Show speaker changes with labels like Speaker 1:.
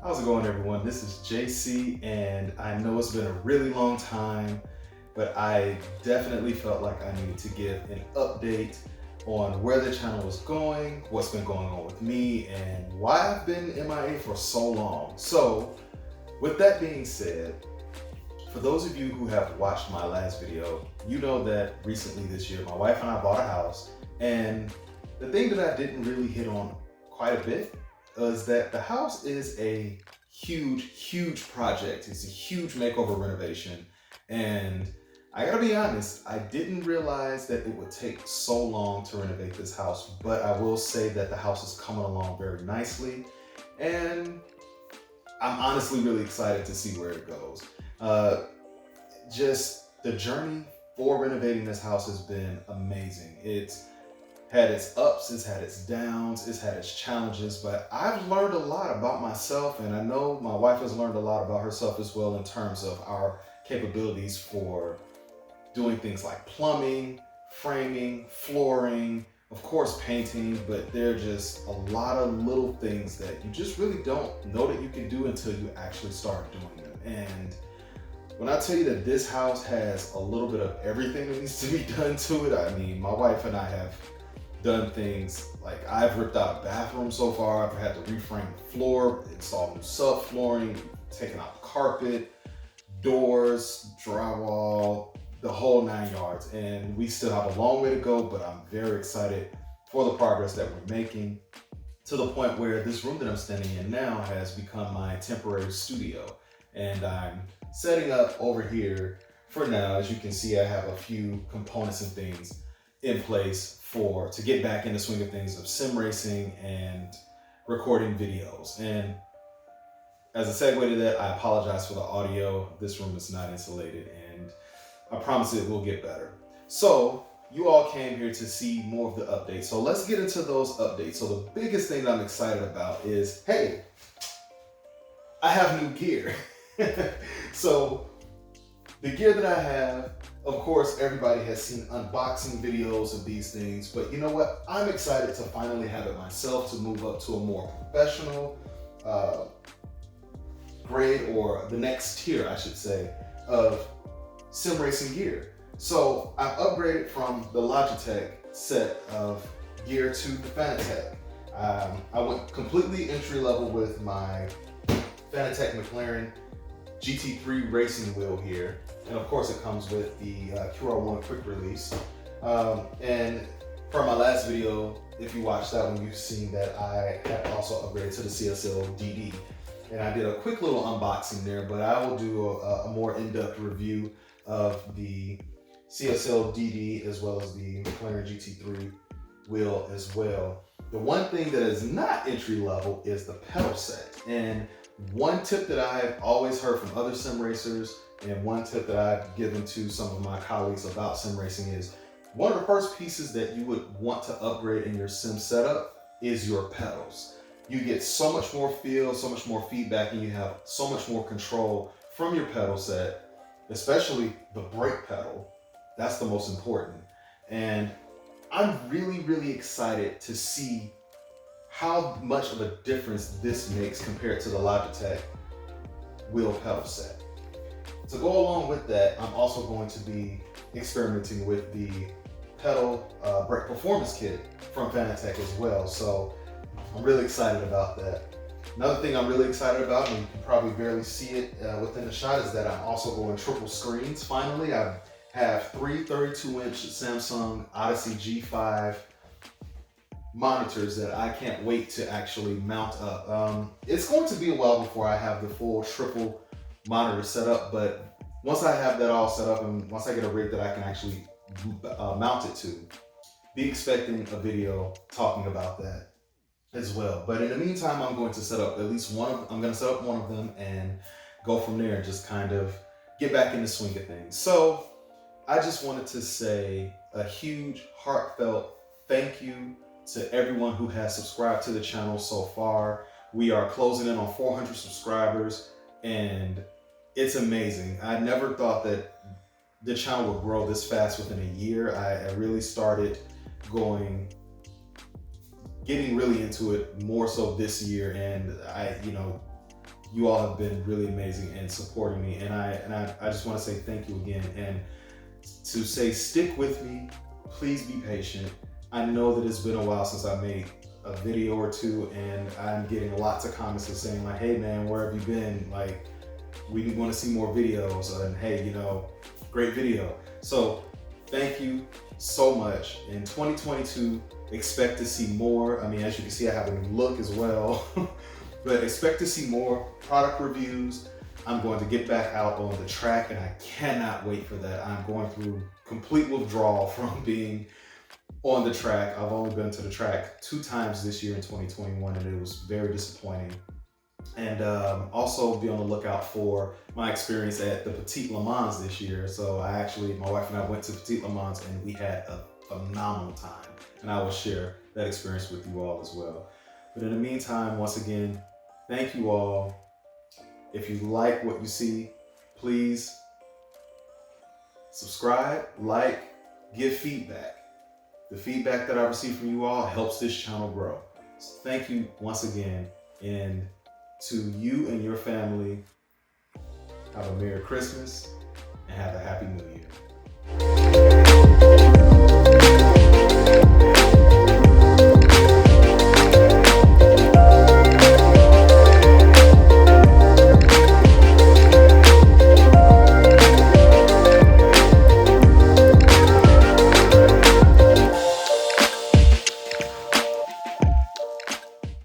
Speaker 1: How's it going, everyone? This is JC, and I know it's been a really long time, but I definitely felt like I needed to give an update on where the channel was going, what's been going on with me, and why I've been MIA for so long. So, with that being said, for those of you who have watched my last video, you know that recently this year, my wife and I bought a house, and the thing that I didn't really hit on quite a bit is that the house is a huge project. It's a huge makeover renovation. And I gotta be honest, I didn't realize that it would take so long to renovate this house, but I will say that the house is coming along very nicely. And I'm honestly really excited to see where it goes. Just the journey for renovating this house has been amazing. It's had its ups, it's had its downs, it's had its challenges, but I've learned a lot about myself, and I know my wife has learned a lot about herself as well in terms of our capabilities for doing things like plumbing, framing, flooring, of course painting, but there are just a lot of little things that you just really don't know that you can do until you actually start doing them. And when I tell you that this house has a little bit of everything that needs to be done to it, I mean, my wife and I have done things like I've ripped out a bathroom so far. I've had to reframe the floor, install new subflooring, taken out the carpet, doors, drywall, the whole 9 yards. And we still have a long way to go, but I'm very excited for the progress that we're making, to the point where this room that I'm standing in now has become my temporary studio. And I'm setting up over here for now. As you can see, I have a few components and things in place to get back in the swing of things of sim racing and recording videos. And as a segue to that, I apologize for the audio. This room is not insulated, and I promise it will get better. So you all came here to see more of the updates. So let's get into those updates. So the biggest thing that I'm excited about is, hey, I have new gear. So the gear that I have, of course, everybody has seen unboxing videos of these things, but you know what? I'm excited to finally have it myself, to move up to a more professional grade, or the next tier, I should say, of sim racing gear. So I've upgraded from the Logitech set of gear to the Fanatec. I went completely entry level with my Fanatec McLaren GT3 racing wheel here, and of course it comes with the QR1 quick release. And from my last video, if you watched that one, you've seen that I have also upgraded to the CSL DD, and I did a quick little unboxing there, but I will do a more in-depth review of the CSL DD as well as the McLaren GT3 wheel as well. The one thing that is not entry level is the pedal set. And one tip that I've always heard from other sim racers, and one tip that I've given to some of my colleagues about sim racing, is one of the first pieces that you would want to upgrade in your sim setup is your pedals. You get so much more feel, so much more feedback, and you have so much more control from your pedal set, especially the brake pedal. That's the most important. And I'm really excited to see how much of a difference this makes compared to the Logitech wheel pedal set. To go along with that, I'm also going to be experimenting with the pedal brake performance kit from Fanatec as well. So I'm really excited about that. Another thing I'm really excited about, and you can probably barely see it within the shot, is that I'm also going triple screens. Finally, I have three 32-inch Samsung Odyssey G5 monitors that I can't wait to actually mount up. It's going to be a while before I have the full triple monitor set up, but once I have that all set up, and once I get a rig that I can actually mount it to, be expecting a video talking about that as well. But in the meantime, I'm going to set up at least one of them and go from there and just kind of get back in the swing of things. So I just wanted to say a huge heartfelt thank you to everyone who has subscribed to the channel so far. We are closing in on 400 subscribers, and it's amazing. I never thought that the channel would grow this fast within a year. I really started getting really into it more so this year, and you all have been really amazing in supporting me, and I just want to say thank you again, and to say stick with me. Please be patient. I know that it's been a while since I made a video or two, and I'm getting lots of comments that saying like, hey man, where have you been? Like, we want to see more videos, and hey, you know, great video. So thank you so much. In 2022, expect to see more. I mean, as you can see, I have a new look as well. But expect to see more product reviews. I'm going to get back out on the track, and I cannot wait for that. I'm going through complete withdrawal from being on the track. I've only been to the track 2 times this year in 2021, and it was very disappointing. And also be on the lookout for my experience at the Petite Le Mans this year. So my wife and I went to Petite Le Mans, and we had a phenomenal time. And I will share that experience with you all as well. But in the meantime, once again, thank you all. If you like what you see, please subscribe, like, give feedback. The feedback that I receive from you all helps this channel grow. So thank you once again, and to you and your family, have a Merry Christmas and have a Happy New Year.